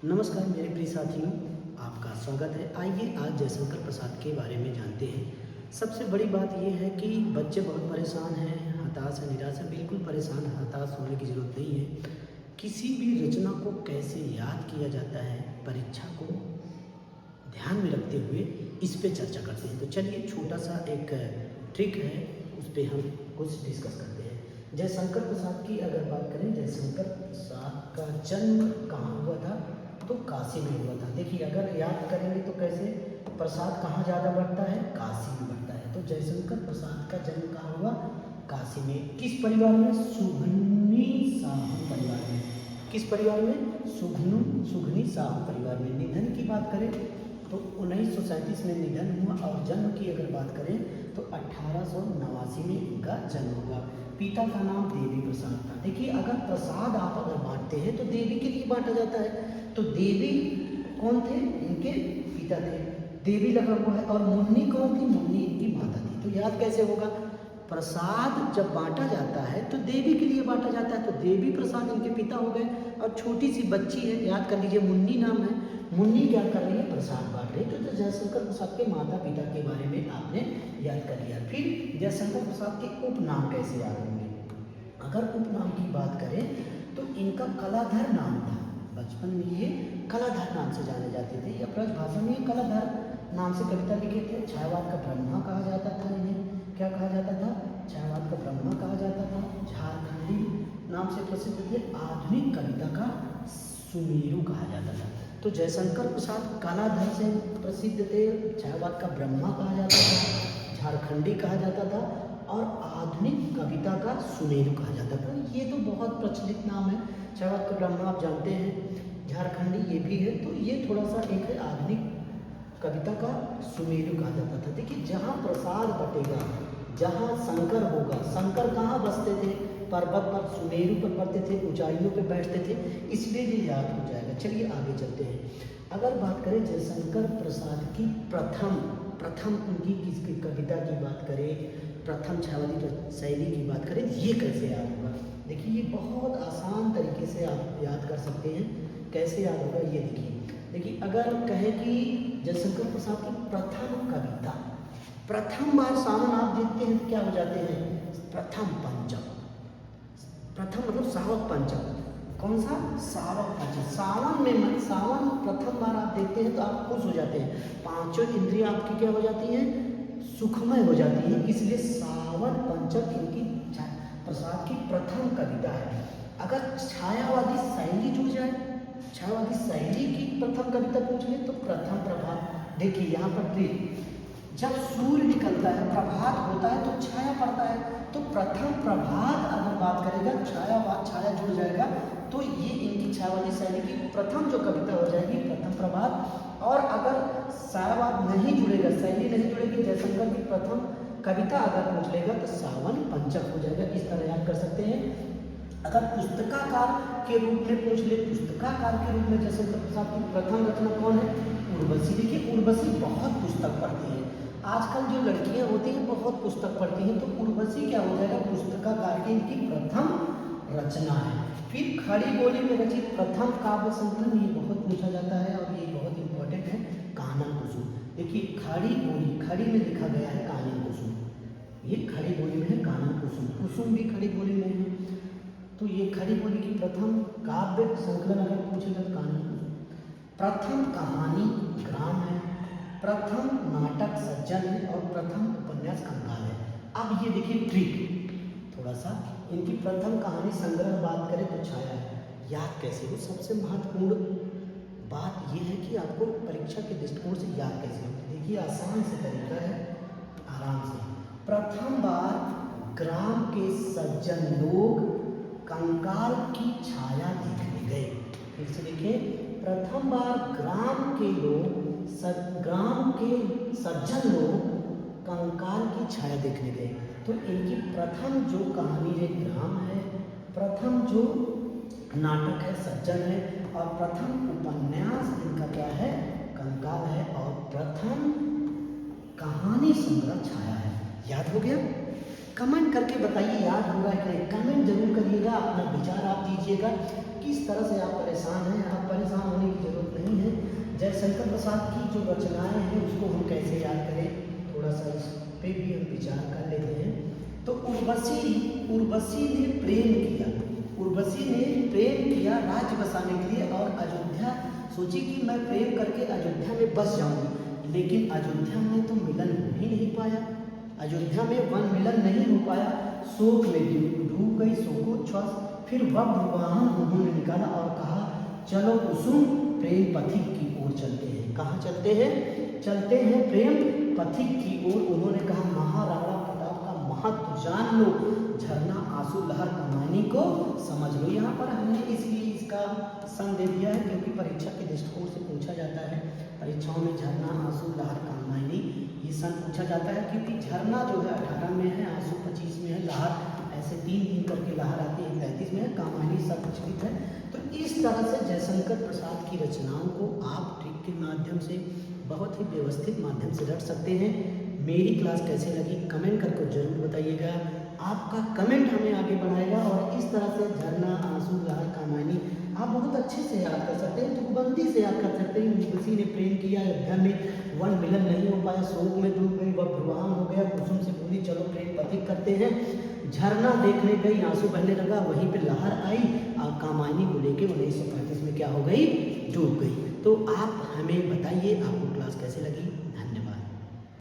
नमस्कार मेरे प्रिय साथियों, आपका स्वागत है। आइए आज जयशंकर प्रसाद के बारे में जानते हैं। सबसे बड़ी बात यह है कि बच्चे बहुत परेशान हैं, हताश हैं, निराश हैं। बिल्कुल परेशान हताश होने की ज़रूरत नहीं है। किसी भी रचना को कैसे याद किया जाता है, परीक्षा को ध्यान में रखते हुए इस पे चर्चा करते हैं। तो चलिए छोटा सा एक ट्रिक है, उस पर हम कुछ डिस्कस करते हैं। जयशंकर प्रसाद की अगर बात करें, जयशंकर प्रसाद का जन्म कहाँ हुआ था? तो काशी में हुआ था। देखिए अगर याद करेंगे तो कैसे, प्रसाद कहाँ ज़्यादा बढ़ता है? काशी में बढ़ता है। तो जयशंकर प्रसाद का जन्म कहाँ हुआ? काशी में। किस परिवार में? सुघनी साहू परिवार में। किस परिवार में? सुघनी साहू परिवार में। निधन की बात करें तो 1937 में निधन हुआ और जन्म की अगर बात करें तो 1889 में इनका जन्म हुआ। पिता का नाम देवी प्रसाद था। देखिए अगर प्रसाद आप अगर बांटते हैं तो देवी के लिए बांटा जाता है। तो देवी कौन थे? इनके पिता थे, देवी लगा हुआ है। और मुन्नी कौन थी? मुन्नी इनकी माता थी। तो याद कैसे होगा? प्रसाद जब बांटा जाता है तो देवी के लिए बांटा जाता है, तो देवी प्रसाद इनके पिता हो गए। और छोटी सी बच्ची है, याद कर लीजिए, मुन्नी नाम है। मुन्नी क्या कर रही है? प्रसाद बांट रही है। तो जयशंकर प्रसाद के माता पिता के बारे में आपने याद कर लिया। फिर जयशंकर प्रसाद के उपनाम कैसे याद होंगे? अगर उपनाम की बात करें तो इनका कलाधर नाम था। बचपन में ये कलाधर नाम से जाने जाते थे, या ब्रजभाषा में कलाधर नाम से कविता लिखे थे। छायावाद का ब्रह्मा कहा जाता था इन्हें। क्या कहा जाता था? छायावाद का ब्रह्मा कहा जाता था। झारखंडी नाम से प्रसिद्ध थे। आधुनिक कविता का सुमेरु कहा जाता था। तो जयशंकर प्रसाद कलाधर से प्रसिद्ध थे, छायावाद का ब्रह्मा कहा जाता था, झारखंडी कहा जाता था, और आधुनिक कविता का सुमेरु कहा जाता था। ये तो बहुत प्रचलित नाम है। छायावाद का ब्रह्मा आप जानते हैं, झारखंडी ये भी है। तो ये थोड़ा सा एक है, आधुनिक कविता का सुमेरु कहा जाता था। देखिए जहाँ प्रसाद बटेगा, जहाँ शंकर होगा, शंकर कहाँ बसते थे? पर्वत पर, सुमेरु पर बढ़ते थे, ऊंचाइयों पर बैठते थे, इसलिए ये याद हो जाएगा। चलिए आगे चलते हैं। अगर बात करें जयशंकर प्रसाद की प्रथम उनकी किसकी कविता की बात करें, प्रथम छायावादी शैली की बात करें, ये कैसे याद होगा? देखिए ये बहुत आसान तरीके से आप याद कर सकते हैं। कैसे याद होगा ये देखिए अगर कहें कि जयशंकर प्रसाद की प्रथम कविता, प्रथम बार सावन आप देखते हैं तो क्या हो जाते हैं? प्रथम पंचम। प्रथम मतलब सावक पंचम। कौन सा? सावक पंचम। सावन प्रथम बार आप देखते हैं तो आप खुश हो जाते हैं। पांचों इंद्रियां आपकी क्या हो जाती हैं? सुखमय हो जाती है। इसलिए सावन पंचम इनकी प्रसाद की प्रथम कविता है। अगर छायावादी शैली जुड़ जाए, छायावादी शैली की प्रथम कविता पूछ ले तो प्रथम प्रभात। देखिए यहाँ पर ट्रिक, जब सूर्य निकलता है, प्रभात होता है तो छाया पड़ता है। तो प्रथम प्रभात अगर बात करेगा, छाया जुड़ जाएगा, तो ये इनकी छायावादी शैली की प्रथम जो कविता हो जाएगी, प्रथम प्रभात। और अगर छायावाद नहीं जुड़ेगा, शैली नहीं जुड़ेगी, जयशंकर की प्रथम कविता अगर पूछ लेगा तो सावन पंचक हो जाएगा। इस तरह याद कर सकते हैं। अगर पुस्तकाकार के रूप में पूछ ले, पुस्तकाकार के रूप में जयशंकर प्रसाद की प्रथम रचना कौन है? उर्वशी। देखिए उर्वशी बहुत पुस्तक पढ़ती है। आजकल जो लड़कियां होती हैं बहुत पुस्तक पढ़ती हैं, तो उर्वशी क्या हो जाएगा? पुस्तकाकार की इनकी प्रथम रचना है। फिर खड़ी बोली में रचित प्रथम काव्य संकलन, ये बहुत पूछा जाता है और ये बहुत इंपॉर्टेंट है, कानन कुसुम। देखिए खड़ी बोली, खड़ी में लिखा गया है कानन कुसुम, ये खड़ी बोली में है कानन कुसुम। कुसुम भी खड़ी बोली में है। तो ये खड़ी बोली की प्रथम काव्य संकलन अगर पूछेगा तो कानन कुसुम। प्रथम कहानी ग्राम है, प्रथम नाटक सज्जन है, और प्रथम उपन्यास कंकाल है। अब ये देखिए ट्रिक थोड़ा सा, इनकी प्रथम कहानी संग्रह बात करें तो छाया है। याद कैसे हो? सबसे महत्वपूर्ण बात यह है कि आपको परीक्षा के दृष्टिकोण से याद कैसे हो। देखिए आसान से तरीका है, आराम से। प्रथम बार ग्राम के सज्जन लोग कंकाल की छाया देखने गए। फिर से देखिए, प्रथम बार ग्राम के सज्जन लोग कंकाल की छाया देखने गए। तो इनकी प्रथम जो कहानी है ग्राम है, प्रथम जो नाटक है सज्जन है, और प्रथम उपन्यास इनका क्या है? कंकाल है, और प्रथम कहानी संग्रह छाया है। याद हो गया? कमेंट करके बताइए याद होगा कि नहीं। कमेंट जरूर करिएगा, अपना विचार आप दीजिएगा, किस तरह से आप परेशान हैं। आप परेशान होने की जरूरत जयशंकर प्रसाद की जो रचनाएं हैं उसको हम कैसे याद करें, थोड़ा सा इस पे भी हम विचार कर लेते हैं। तो उर्वशी ने प्रेम किया, उर्वशी ने प्रेम किया राज्य बसाने के लिए और अयोध्या सोची कि मैं प्रेम करके अयोध्या में बस जाऊंगी, लेकिन अयोध्या में तो मिलन हो ही नहीं पाया, अयोध्या में वन मिलन नहीं हो पाया, शोक में डूब गई शोकोच्छ्वास। फिर वज्रवाहन उन्होंने निकाला और कहा चलो कुसुम प्रेम पथिक की ओर चलते हैं। कहाँ चलते हैं? चलते हैं प्रेम पथिक की ओर। उन्होंने कहा महाराणा प्रताप का महत्व जान लो, झरना आंसू लहर कमानी को समझ लो। यहाँ पर हमने इसलिए इसका सन दे दिया है क्योंकि परीक्षा के दृष्टिकोण से पूछा जाता है, परीक्षाओं में झरना आंसू लहर कमानी ये सन पूछा जाता है, क्योंकि झरना जो है 18 में है, आंसू 25 में है, लहर ऐसे 3 करके लहर आती है 35 में है, कमानी सब प्रचलित है। तो इस तरह से जयशंकर प्रसाद की रचनाओं को आप ट्रिक के माध्यम से बहुत ही व्यवस्थित माध्यम से रट सकते हैं। मेरी क्लास कैसे लगी कमेंट करके जरूर बताइएगा, आपका कमेंट हमें आगे बढ़ाएगा। और इस तरह से झरना आंसू लहर कमानी आप बहुत अच्छे से याद कर सकते हैं, तुकबंदी से याद कर सकते हैं। उर्वशी ने प्रेम किया, अयोध्या में वन मिलन नहीं हो पाया, शोक में डूब गई, वज्रवाहन हो गया, कुसुम से बोली चलो प्रेम पथिक करते हैं, झरना देखने गई आंसू बहने लगा, वहीं पे लहर आई और कामायनी को लेके 1935 में क्या हो गई, डूब गई। तो आप हमें बताइए आपको क्लास कैसे लगी।